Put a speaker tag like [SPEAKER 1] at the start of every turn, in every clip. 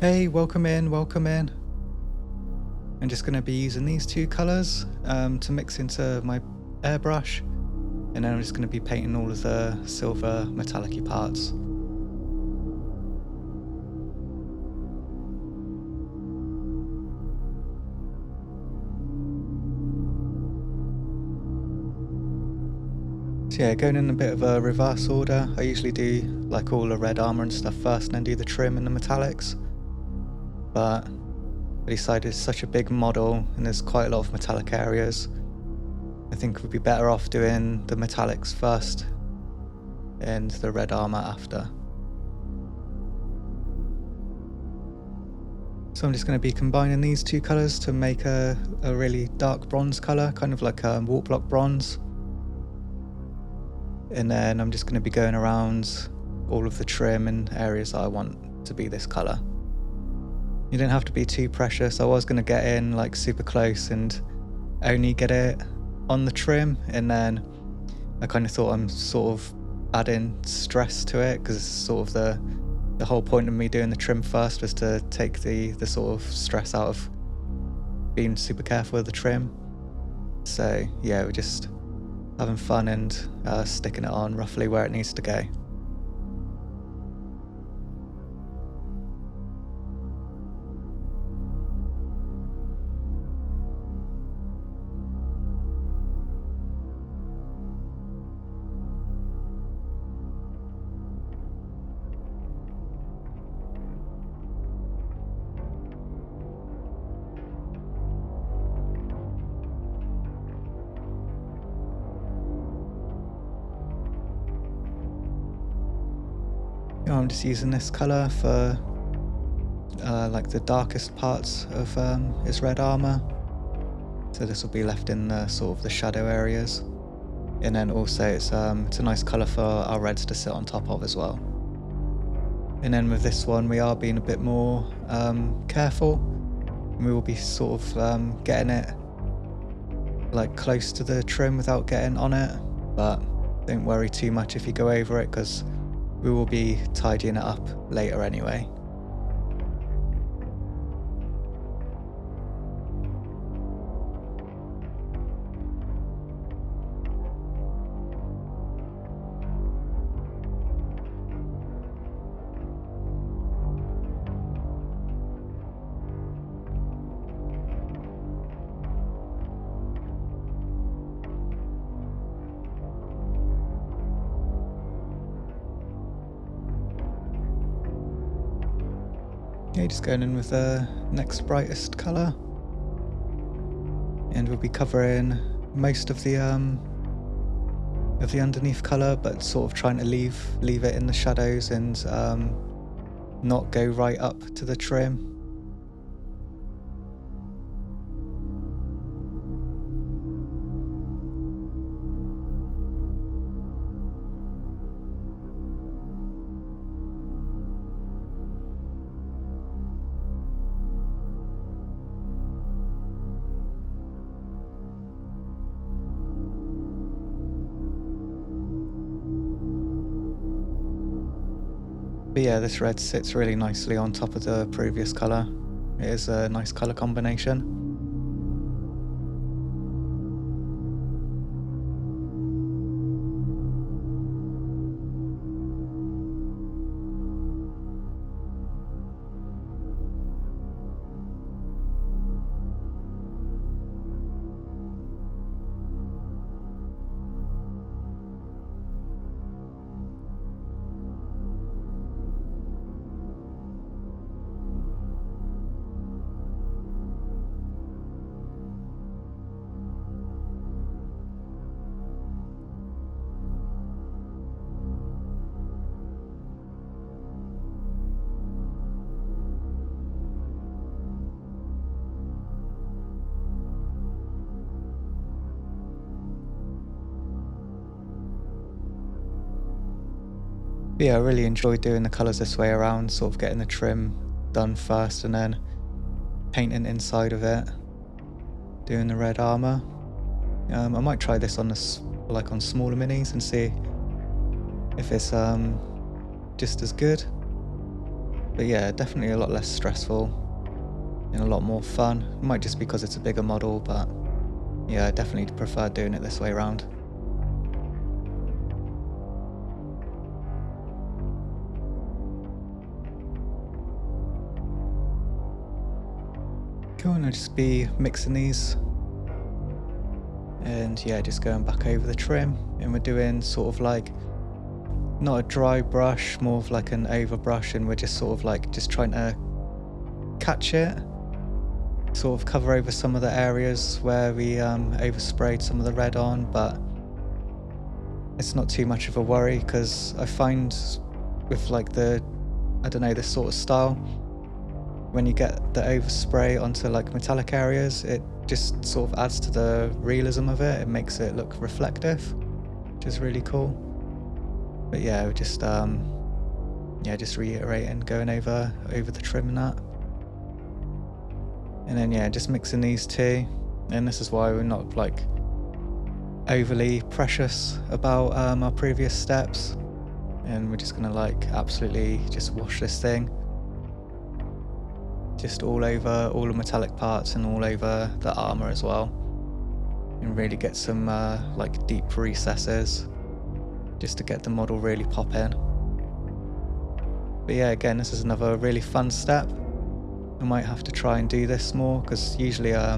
[SPEAKER 1] Hey, welcome in, welcome in. I'm just going to be using these two colours to mix into my airbrush, and then I'm just going to be painting all of the silver metallic-y parts. So yeah, going in a bit of a reverse order. I usually do like all the red armour and stuff first and then do the trim and the metallics. But I decided it's such a big model and there's quite a lot of metallic areas. I think we'd be better off doing the metallics first and the red armour after. So I'm just going to be combining these two colours to make a really dark bronze colour, kind of like a wart block bronze. And then I'm just going to be going around all of the trim and areas that I want to be this colour. You don't have to be too precious. I was going to get in like super close and only get it on the trim, and then I kind of thought I'm sort of adding stress to it, because it's sort of the whole point of me doing the trim first was to take the sort of stress out of being super careful with the trim. So yeah, we're just having fun and sticking it on roughly where it needs to go. I'm just using this colour for like the darkest parts of his red armour. So this will be left in the sort of the shadow areas. And then also it's a nice colour for our reds to sit on top of as well. And then with this one we are being a bit more careful. We will be sort of getting it like close to the trim without getting on it. But don't worry too much if you go over it, because we will be tidying it up later anyway. Okay, just going in with the next brightest colour, and we'll be covering most of the underneath colour, but sort of trying to leave it in the shadows and not go right up to the trim. But yeah, this red sits really nicely on top of the previous colour. It is a nice colour combination. But yeah, I really enjoyed doing the colours this way around, sort of getting the trim done first and then painting inside of it, doing the red armour. I might try this on on smaller minis and see if it's just as good. But yeah, definitely a lot less stressful and a lot more fun. It might just be because it's a bigger model, but yeah, I definitely prefer doing it this way around. Cool, and I'll just be mixing these. And yeah, just going back over the trim, and we're doing sort of like not a dry brush, more of like an overbrush, and we're just sort of like just trying to catch it, sort of cover over some of the areas where we oversprayed some of the red on, but it's not too much of a worry because I find with like the, I don't know, this sort of style, when you get the overspray onto like metallic areas, it just sort of adds to the realism of it. It makes it look reflective, which is really cool. But yeah, we're just just reiterating, going over the trim and that. And then yeah, just mixing these two. And this is why we're not like overly precious about our previous steps. And we're just gonna like absolutely just wash this thing. Just all over all the metallic parts and all over the armor as well. And really get some like deep recesses just to get the model really pop in. But yeah, again, this is another really fun step. I might have to try and do this more because usually I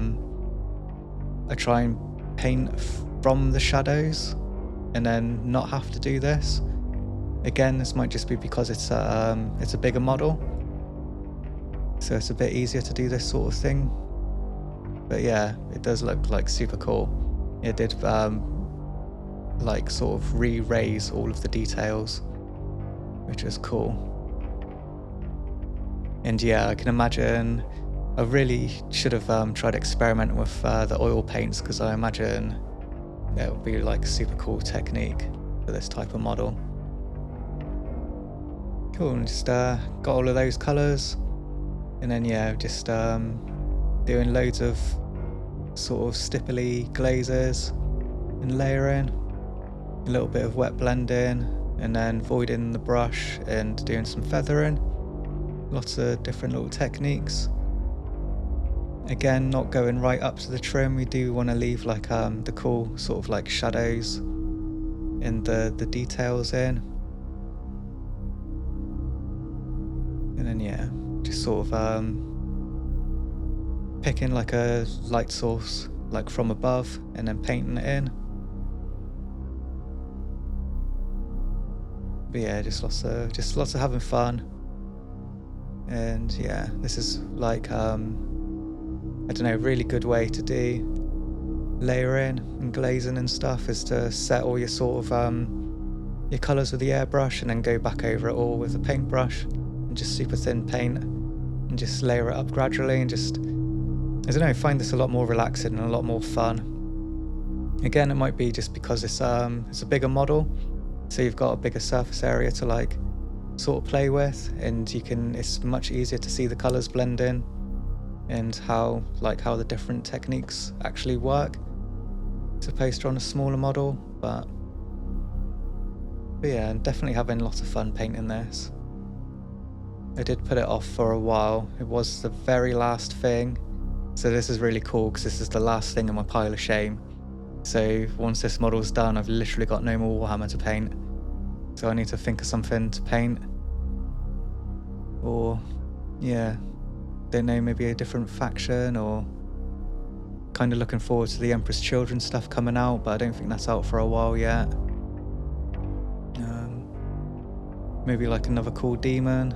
[SPEAKER 1] try and paint from the shadows and then not have to do this. Again, this might just be because it's a bigger model, so it's a bit easier to do this sort of thing. But yeah, it does look like super cool. It did like sort of re-raise all of the details, which was cool. And yeah, I can imagine I really should have tried experimenting with the oil paints, because I imagine it would be like a super cool technique for this type of model. Cool, and just got all of those colours, and then yeah, just doing loads of sort of stipply glazes and layering, a little bit of wet blending, and then voiding the brush and doing some feathering. Lots of different little techniques. Again, not going right up to the trim. We do want to leave like the cool sort of like shadows and the details in. And then yeah, just sort of picking like a light source like from above and then painting it in. But yeah, just lots of having fun. And yeah, this is like I don't know, a really good way to do layering and glazing and stuff, is to set all your sort of your colours with the airbrush and then go back over it all with the paintbrush and just super thin paint and just layer it up gradually, and just, I don't know, find this a lot more relaxing and a lot more fun. Again, it might be just because it's a bigger model, so you've got a bigger surface area to like sort of play with, and it's much easier to see the colours blend in and how the different techniques actually work, as opposed to on a smaller model. But yeah, I'm definitely having lots of fun painting this. I did put it off for a while. It was the very last thing, so this is really cool because this is the last thing in my pile of shame. So once this model's done, I've literally got no more Warhammer to paint. So I need to think of something to paint. Or, yeah, don't know, maybe a different faction, or kind of looking forward to the Emperor's Children stuff coming out, but I don't think that's out for a while yet. Maybe like another cool demon,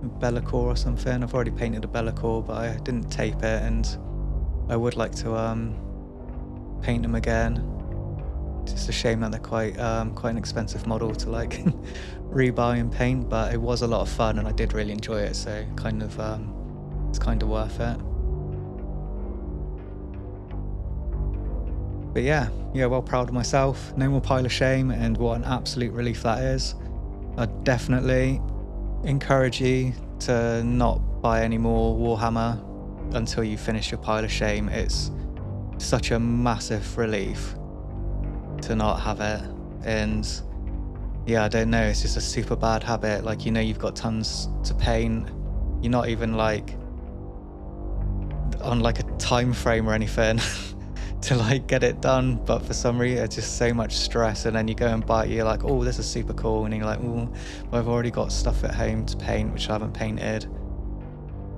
[SPEAKER 1] a Be'lakor or something. I've already painted a Be'lakor, but I didn't tape it, and I would like to paint them again. It's just a shame that they're quite an expensive model to like rebuy and paint, but it was a lot of fun and I did really enjoy it, so it's kind of worth it. But yeah, well proud of myself. No more pile of shame, and what an absolute relief that is. I'd definitely encourage you to not buy any more Warhammer until you finish your pile of shame. It's such a massive relief to not have it, and yeah, I don't know, it's just a super bad habit. Like, you know, you've got tons to paint, you're not even like on like a time frame or anything to like get it done, but for some reason it's just so much stress, and then you go and buy it, you're like, oh, this is super cool, and you're like, oh, well, I've already got stuff at home to paint which I haven't painted.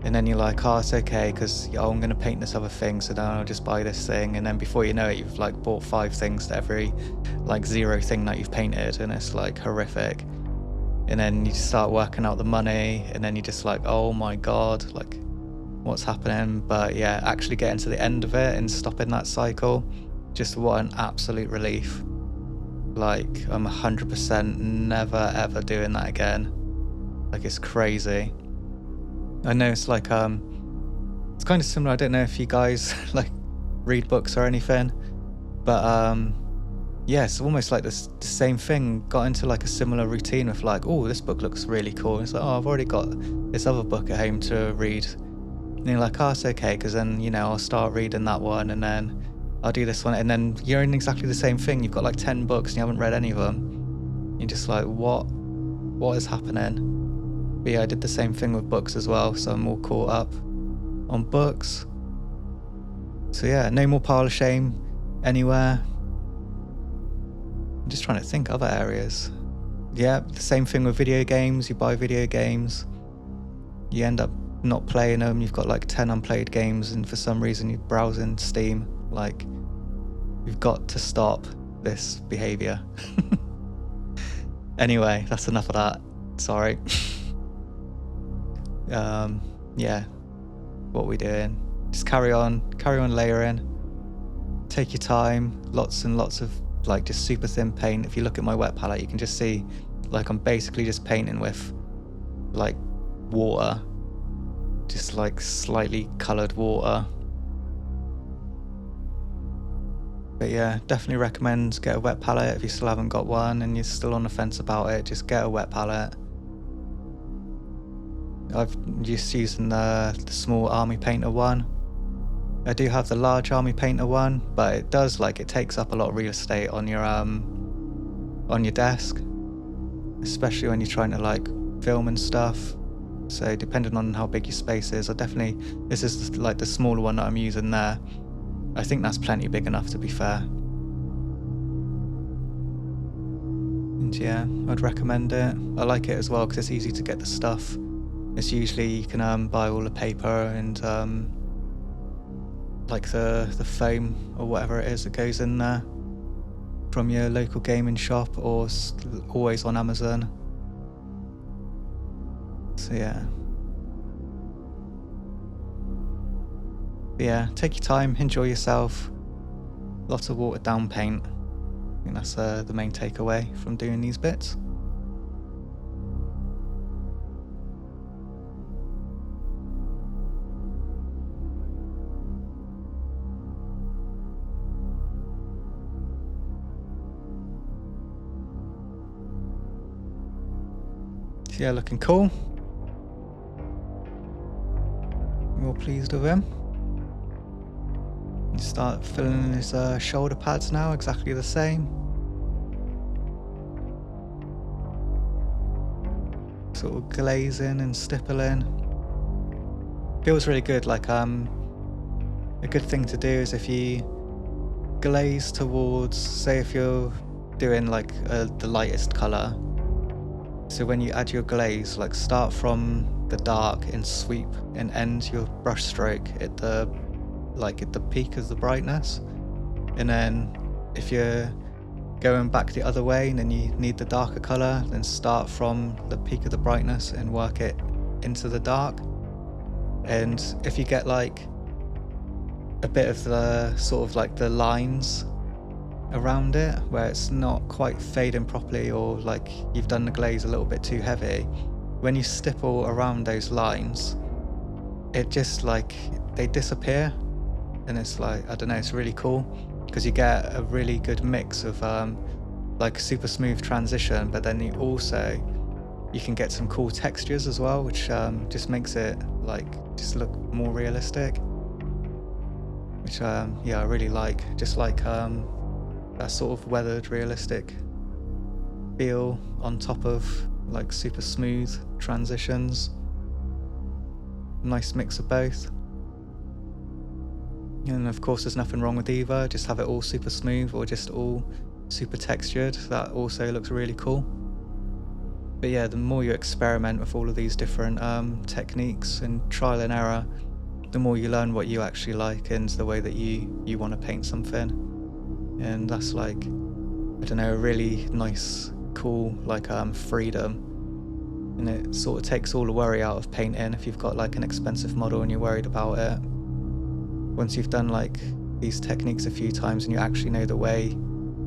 [SPEAKER 1] And then you're like, oh, it's okay, because I'm going to paint this other thing, so then I'll just buy this thing. And then before you know it, you've like bought 5 things to every like 0 thing that you've painted, and it's like horrific. And then you just start working out the money, and then you're just like, oh my god, like what's happening? But yeah, actually getting to the end of it and stopping that cycle, just what an absolute relief. Like, I'm 100% never ever doing that again. Like, it's crazy. I know it's like it's kind of similar. I don't know if you guys like read books or anything, but yeah, it's almost like the same thing. Got into like a similar routine with like, oh, this book looks really cool. It's like, oh, I've already got this other book at home to read. And you're like, oh, it's okay, because then, you know, I'll start reading that one, and then I'll do this one, and then you're in exactly the same thing. You've got like 10 books and you haven't read any of them. You're just like, what is happening? But yeah, I did the same thing with books as well, so I'm all caught up on books. So yeah, no more pile of shame anywhere. I'm just trying to think other areas. Yeah, the same thing with video games. You buy video games, you end up not playing them. You've got like 10 unplayed games, and for some reason you're browsing Steam. Like, you've got to stop this behavior. Anyway, that's enough of that. Sorry. Yeah, what we doing? Just carry on layering. Take your time. Lots and lots of like just super thin paint. If you look at my wet palette, you can just see like I'm basically just painting with like water, just like slightly colored water. But yeah, definitely recommend get a wet palette if you still haven't got one and you're still on the fence about it. Just get a wet palette. I've just using the small army painter one. I do have the large army painter one, but it does like it takes up a lot of real estate on your desk, especially when you're trying to like film and stuff. So depending on how big your space is, this is like the smaller one that I'm using there. I think that's plenty big enough, to be fair. And yeah, I'd recommend it. I like it as well because it's easy to get the stuff. It's usually you can buy all the paper and like the foam or whatever it is that goes in there from your local gaming shop, or always on Amazon. So yeah, take your time, enjoy yourself. Lots of watered down paint. I think that's the main takeaway from doing these bits. So yeah, looking cool. More pleased with him. Start filling his shoulder pads now, exactly the same. Sort of glazing and stippling. Feels really good. Like a good thing to do is if you glaze towards, say if you're doing like the lightest colour. So when you add your glaze, like start from the dark and sweep and end your brush stroke at the peak of the brightness. And then if you're going back the other way and then you need the darker colour, then start from the peak of the brightness and work it into the dark. And if you get like a bit of the sort of like the lines around it where it's not quite fading properly, or like you've done the glaze a little bit too heavy, when you stipple around those lines, it just like they disappear. And it's like, I don't know, it's really cool because you get a really good mix of like super smooth transition, but then you can get some cool textures as well, which just makes it like just look more realistic, which yeah, I really like. Just like that sort of weathered realistic feel on top of like super smooth transitions. Nice mix of both. And of course there's nothing wrong with either, just have it all super smooth or just all super textured. That also looks really cool. But yeah, the more you experiment with all of these different techniques and trial and error, the more you learn what you actually like and the way that you want to paint something. And that's like, I don't know, a really nice, cool like freedom. And it sort of takes all the worry out of painting if you've got like an expensive model and you're worried about it. Once you've done like these techniques a few times and you actually know the way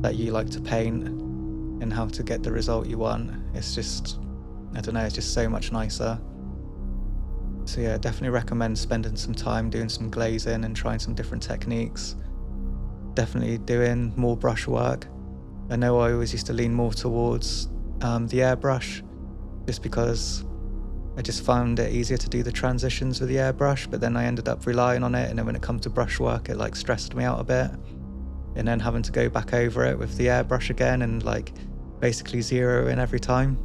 [SPEAKER 1] that you like to paint and how to get the result you want, it's just, I don't know, it's just so much nicer. So yeah, definitely recommend spending some time doing some glazing and trying some different techniques. Definitely doing more brush work. I know I always used to lean more towards the airbrush, just because I just found it easier to do the transitions with the airbrush, but then I ended up relying on it, and then when it comes to brush work, it like stressed me out a bit. And then having to go back over it with the airbrush again and like basically zero in every time.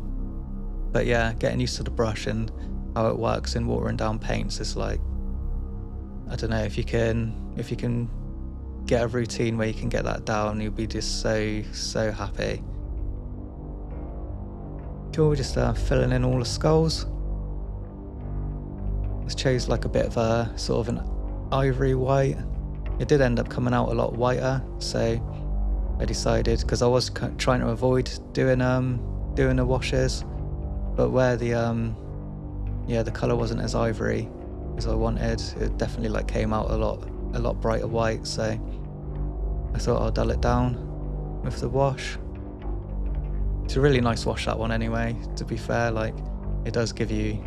[SPEAKER 1] But yeah, getting used to the brush and how it works in watering down paints is like, I don't know, if you can get a routine where you can get that down, you'll be just so happy. Cool, just filling in all the skulls. I chose like a bit of a sort of an ivory white. It did end up coming out a lot whiter, so I decided, because I was trying to avoid doing the washes, but where the colour wasn't as ivory as I wanted, it definitely like came out a lot brighter white, so I thought I'll dull it down with the wash. It's a really nice wash, that one, anyway, to be fair. Like, it does give you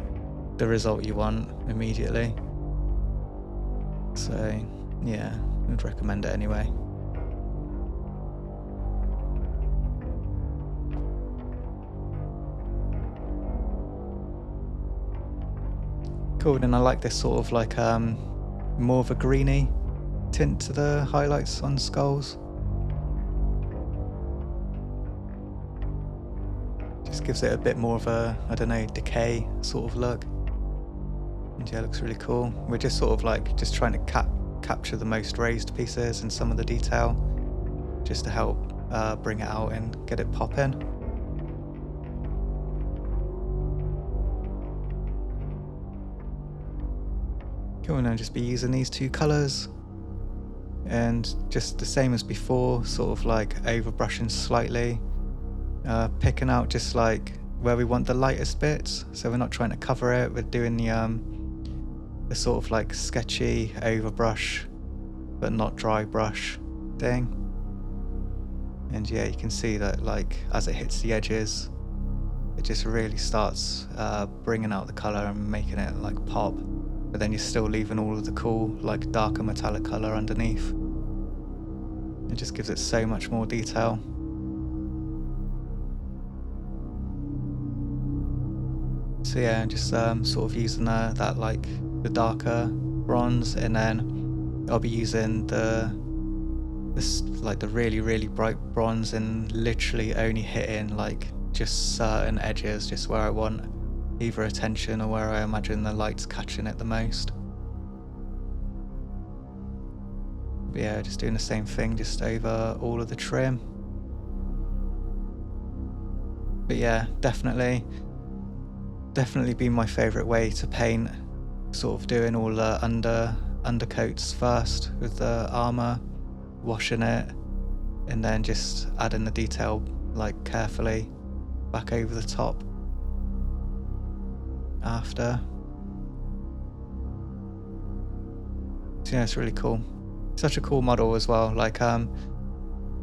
[SPEAKER 1] the result you want immediately. So yeah, I'd recommend it anyway. Cool, and I like this sort of like more of a greeny tint to the highlights on skulls. Just gives it a bit more of a, I don't know, decay sort of look. And yeah, it looks really cool. We're just sort of like just trying to capture the most raised pieces and some of the detail, just to help bring it out and get it popping. Cool, and I'll just be using these two colours, and just the same as before, sort of like overbrushing slightly, picking out just like where we want the lightest bits, so we're not trying to cover it, we're doing the sort of like sketchy overbrush but not dry brush thing. And yeah, you can see that like as it hits the edges, it just really starts bringing out the colour and making it like pop, but then you're still leaving all of the cool like darker metallic colour underneath. It just gives it so much more detail. So yeah, just sort of using that like the darker bronze, and then I'll be using this like the really bright bronze and literally only hitting like just certain edges, just where I want either attention or where I imagine the light's catching it the most. But yeah, just doing the same thing just over all of the trim. But yeah, definitely been my favourite way to paint, sort of doing all the undercoats first with the armour, washing it, and then just adding the detail like carefully back over the top after. So yeah, it's really cool. Such a cool model as well. Like and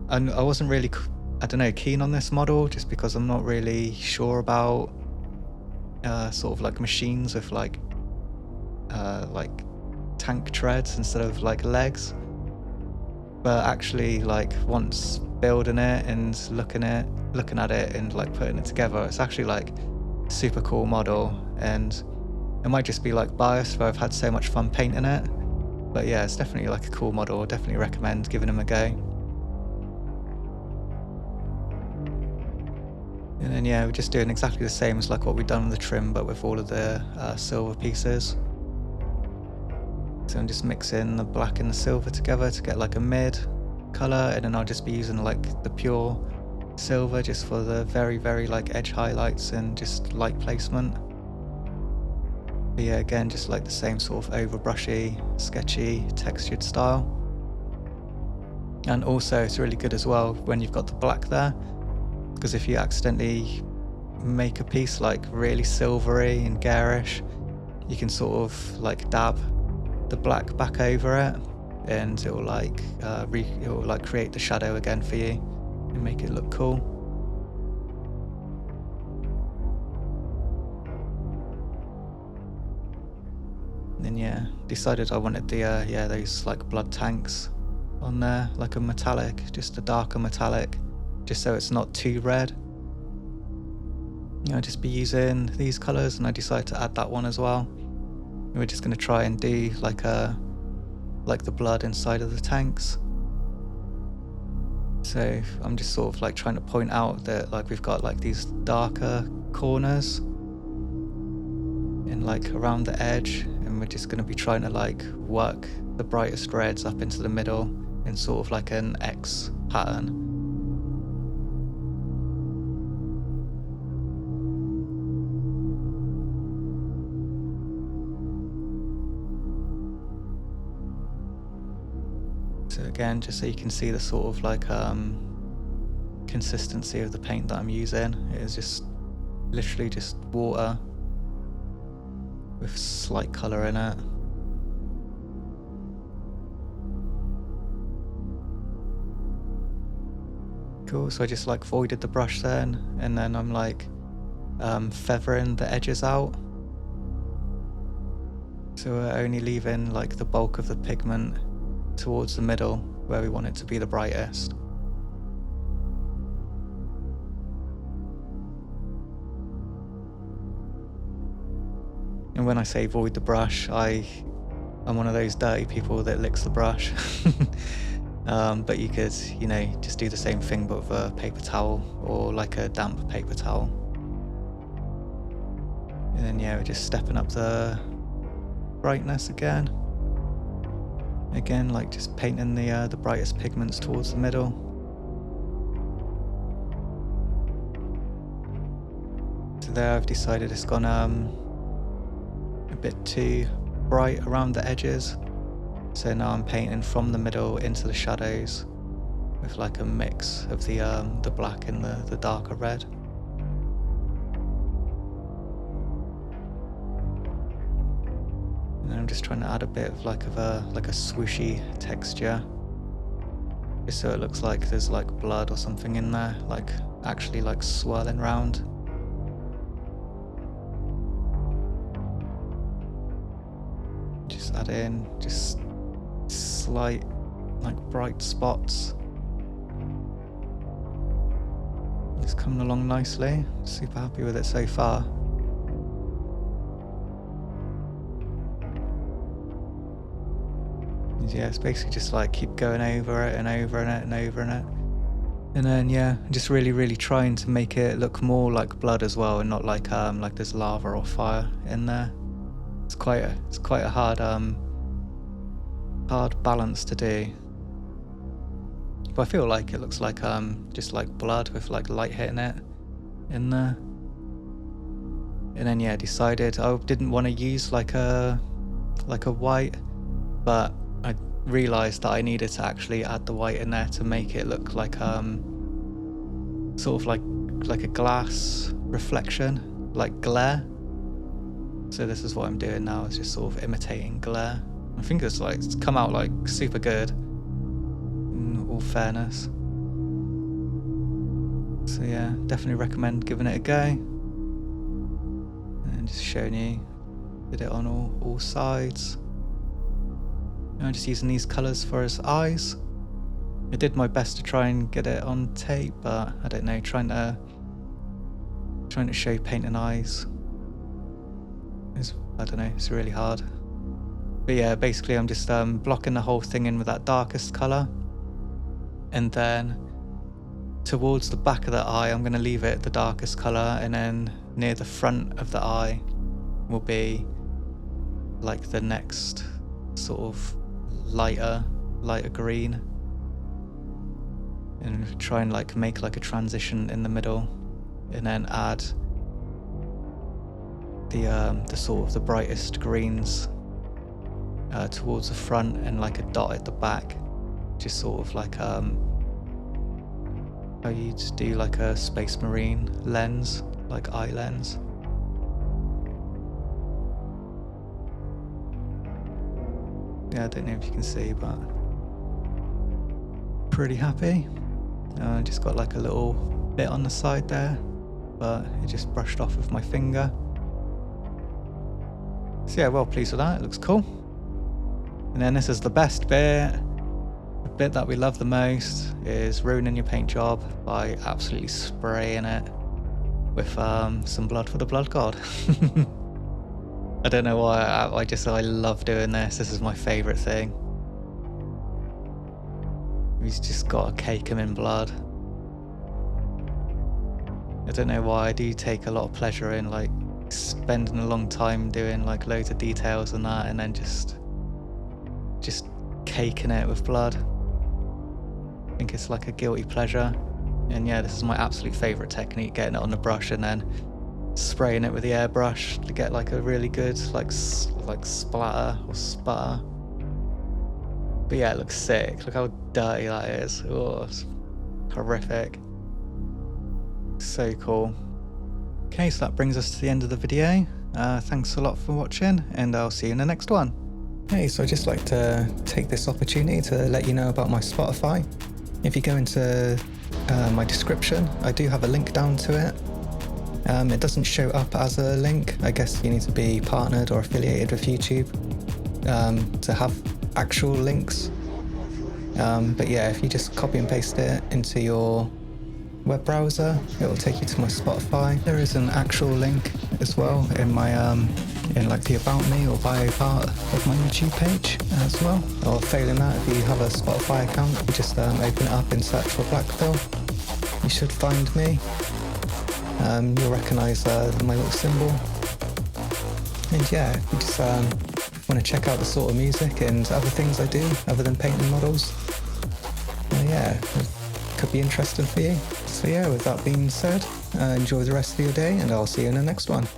[SPEAKER 1] I wasn't really, I don't know, keen on this model just because I'm not really sure about sort of like machines with like tank treads instead of like legs. But actually, like once building it and looking at it and like putting it together, it's actually like a super cool model. And it might just be like biased, but I've had so much fun painting it. But yeah, it's definitely like a cool model. Definitely recommend giving them a go. And then yeah, we're just doing exactly the same as like what we've done on the trim, but with all of the silver pieces. So I'm just mixing the black and the silver together to get like a mid color, and then I'll just be using like the pure silver just for the very like edge highlights and just light placement. But yeah, again, just like the same sort of overbrushy, sketchy, textured style. And also it's really good as well when you've got the black there, because if you accidentally make a piece like really silvery and garish, you can sort of like dab the black back over it, and it will like create the shadow again for you and make it look cool. And then yeah, decided I wanted the those like blood tanks on there, like a metallic, just a darker metallic, just so it's not too red. I'll just be using these colors, and I decided to add that one as well. And we're just going to try and do like the blood inside of the tanks. So I'm just sort of like trying to point out that like we've got like these darker corners and like around the edge, and we're just going to be trying to like work the brightest reds up into the middle in sort of like an X pattern. So again, just so you can see the sort of like consistency of the paint that I'm using, it is just literally just water with slight colour in it. Cool, so I just like voided the brush then, and then I'm like feathering the edges out. So we're only leaving like the bulk of the pigment towards the middle where we want it to be the brightest. And when I say void the brush, I'm one of those dirty people that licks the brush. But you could, just do the same thing but with a paper towel or like a damp paper towel. And then yeah, we're just stepping up the brightness again. Again, like just painting the brightest pigments towards the middle. So there I've decided it's gone a bit too bright around the edges. So now I'm painting from the middle into the shadows with like a mix of the black and the darker red. And then I'm just trying to add a bit of like a swooshy texture, just so it looks like there's like blood or something in there, like actually like swirling round. Just add in just slight like bright spots. It's coming along nicely. Super happy with it so far. And yeah, it's basically just like keep going over it and over it and over it. And then yeah, just really trying to make it look more like blood as well, and not like there's lava or fire in there. It's quite a hard balance to do. But I feel like it looks like just like blood with like light hitting it in there. And then yeah, decided I didn't want to use like a white, but I realised that I needed to actually add the white in there to make it look like sort of like a glass reflection, like glare. So this is what I'm doing now, is just sort of imitating glare. I think it's come out like super good, in all fairness. So yeah, definitely recommend giving it a go. And just showing you, did it on all sides. I'm just using these colours for his eyes. I did my best to try and get it on tape, but I don't know, trying to show painting eyes I don't know, it's really hard. But yeah, basically I'm just blocking the whole thing in with that darkest colour, and then towards the back of the eye, I'm going to leave it the darkest colour, and then near the front of the eye will be like the next sort of lighter green, and try and like make like a transition in the middle, and then add the sort of the brightest greens towards the front, and like a dot at the back, just sort of like how you'd do like a Space Marine lens, like eye lens. Yeah, I don't know if you can see, but pretty happy. Just got like a little bit on the side there, but it just brushed off with my finger. So yeah, well pleased with that, it looks cool. And then this is the best bit. The bit that we love the most is ruining your paint job by absolutely spraying it with some blood for the blood god. I don't know why, I love doing this. This is my favourite thing. He's just got to cake him in blood. I don't know why, I do take a lot of pleasure in like spending a long time doing like loads of details and that, and then just caking it with blood. I think it's like a guilty pleasure. And yeah, this is my absolute favourite technique, getting it on the brush and then spraying it with the airbrush to get like a really good like splatter or sputter. But yeah, it looks sick. Look how dirty that is. Oh, it's horrific. So cool. Okay, so that brings us to the end of the video. Thanks a lot for watching, and I'll see you in the next one. Hey, so I'd just like to take this opportunity to let you know about my Spotify. If you go into my description, I do have a link down to it. It doesn't show up as a link. I guess you need to be partnered or affiliated with YouTube to have actual links. But yeah, if you just copy and paste it into your web browser, it will take you to my Spotify. There is an actual link as well in my in like the about me or bio part of my YouTube page as well. Or failing that, if you have a Spotify account, you just open it up and search for Blackpill. You should find me. You'll recognise my little symbol. And yeah, if you just want to check out the sort of music and other things I do other than painting models, yeah, it could be interesting for you. So yeah, with that being said, enjoy the rest of your day, and I'll see you in the next one.